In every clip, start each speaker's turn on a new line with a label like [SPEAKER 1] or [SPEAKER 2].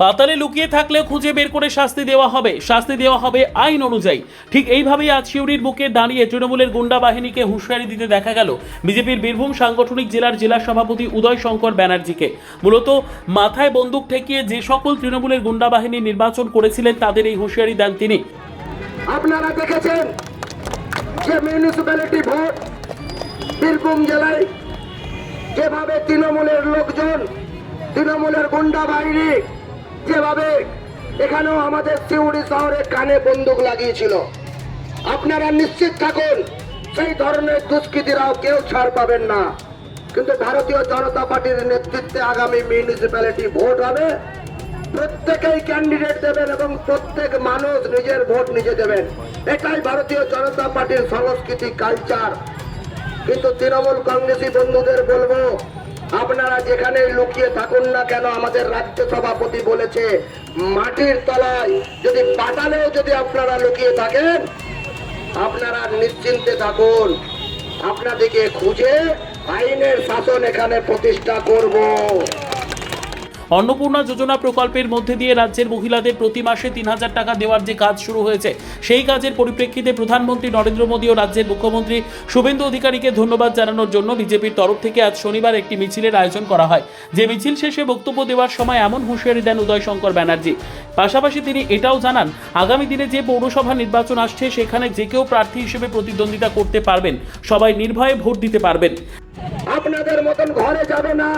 [SPEAKER 1] পাতালে লুকিয়ে থাকলেও খুঁজে বের করে শাস্তি দেওয়া হবে আইন অনুযায়ী। ঠিক এইভাবেই আজ সিউড়ির বুকে দাঁড়িয়ে তৃণমূলের গুন্ডা বাহিনীকে হুঁশিয়ারি দিতে দেখা গেল বিজেপির বীরভূম সাংগঠনিক জেলার সভাপতি উদয় শঙ্কর ব্যানার্জিকে। মূলত মাথায় বন্দুক ঠেকিয়ে যে সকল তৃণমূলের গুন্ডা বাহিনী নির্বাচন করেছিলেন তাদের এই হুঁশিয়ারি দেন তিনি।
[SPEAKER 2] আপনারা দেখেছেন যে মিউনিসিপ্যালিটি ভোট বীরভূম জেলায় যেভাবে তৃণমূলের লোকজন, তৃণমূলের গুন্ডা বাহিনী যেভাবে এখানেও আমাদের সিউড়ি শহরে কানে বন্দুক লাগিয়েছিল, আপনারা নিশ্চিত থাকুন সেই ধরনের দুষ্কৃতীরাও কেউ ছাড় পাবেন না। কিন্তু ভারতীয় জনতা পার্টির নেতৃত্বে আগামী মিউনিসিপ্যালিটি ভোট হবে, প্রত্যেকেই ক্যান্ডিডেট দেবেন এবং প্রত্যেক মানুষ নিজের ভোট নিজে দেবেন। এটাই ভারতীয় জনতা পার্টির সংস্কৃতি, কালচার। কিন্তু তৃণমূল কংগ্রেসী বন্ধুদের বলবো, আপনারা যেখানে লুকিয়ে থাকুন না কেন, আমাদের রাজ্য সভাপতি বলেছে মাটির তলায় যদি পাতালেও যদি আপনারা লুকিয়ে থাকেন, আপনারা নিশ্চিন্তে থাকুন, আপনাদেরকে খুঁজে আইনের শাসন এখানে প্রতিষ্ঠা করব।
[SPEAKER 1] অন্নপূর্ণা যোজনা প্রকল্পের মধ্যে দিয়ে রাজ্যের মহিলাদের প্রতি মাসে ৩,০০০ টাকা দেওয়ার যে কাজ শুরু হয়েছে, সেই কাজের পরিপ্রেক্ষিতে প্রধানমন্ত্রী নরেন্দ্র মোদী ও রাজ্যের মুখ্যমন্ত্রী শুভেন্দু অধিকারীকে ধন্যবাদ জানানোর জন্য বিজেপির তরফ থেকে আজ শনিবার একটি মিছিলের আয়োজন করা হয়। যে মিছিল শেষে বক্তব্য দেওয়ার সময় এমন হুঁশিয়ারি দেন উদয় শঙ্কর ব্যানার্জি। পাশাপাশি তিনি এটাও জানান, আগামী দিনে যে পৌরসভা নির্বাচন আসছে সেখানে যে কেউ প্রার্থী হিসেবে প্রতিদ্বন্দ্বিতা করতে পারবেন, সবাই নির্ভয়ে ভোট দিতে পারবেন।
[SPEAKER 2] আপনাদের মতন ঘরে যাবে না,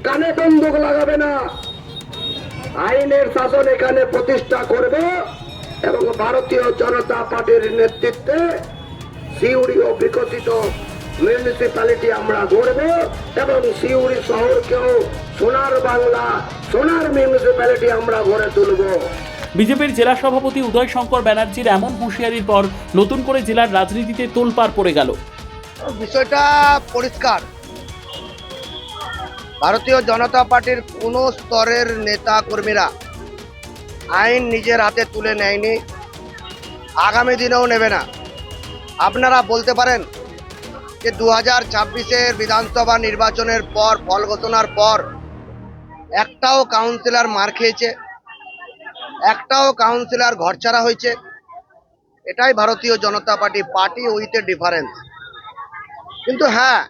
[SPEAKER 2] কানে বন্দুক লাগাবে না, আইনের শাসন এখানে প্রতিষ্ঠা করবে এবং ভারতীয় জনতা পার্টির নেতৃত্বে সিউড়ি ও বিকশিত মিউনিসিপ্যালিটি আমরা গড়ব এবং সিউড়ি শহরকেও সোনার বাংলা, সোনার মিউনিসিপ্যালিটি আমরা গড়ে তুলব।
[SPEAKER 1] বিজেপির জেলা সভাপতি উদয় শঙ্কর ব্যানার্জির এমন হুঁশিয়ারির পর নতুন করে জেলার রাজনীতিতে তোলপাড় পড়ে গেল।
[SPEAKER 3] বিষয়টা পরিষ্কার, ভারতীয় জনতা পার্টির কোনো স্তরের নেতা কর্মীরা আইন নিজের হাতে তুলে নেয়নি, আগামী দিনেও নেবে না। আপনারা বলতে পারেন যে 2026-এর বিধানসভা নির্বাচনের পর, ফল ঘোষণার পর একটাও কাউন্সিলর মার খেয়েছে, একটাও কাউন্সিলর ঘরছাড়া হয়েছে। এটাই ভারতীয় জনতা পার্টি উইথ এ ডিফারেন্স। কিন্তু হ্যাঁ,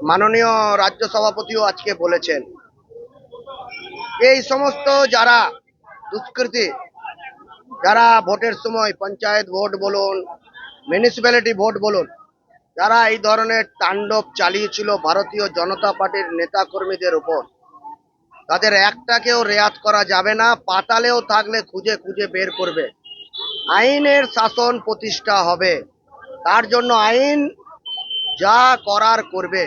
[SPEAKER 3] মাননীয় রাজ্য সভাপতিও আজকে বলেছেন এই সমস্ত যারা দুষ্কৃতী, যারা ভোটের সময় পঞ্চায়েত ভোট বলুন, মিউনিসিপ্যালিটি ভোট বলুন, যারা এই ধরনের তাণ্ডব চালিয়েছিল ভারতীয় জনতা পার্টির নেতা কর্মীদের উপর, তাদের একটাকেও রেয়াত করা যাবে না। পাতালেও থাকলে খুঁজে খুঁজে বের করবে, আইনের শাসন প্রতিষ্ঠা হবে। তার জন্য আইন যা করার করবে,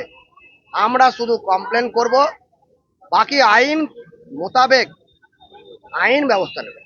[SPEAKER 3] আমরা শুধু কমপ্লেন করব, বাকি আইন মোতাবেক আইন ব্যবস্থা নেবে।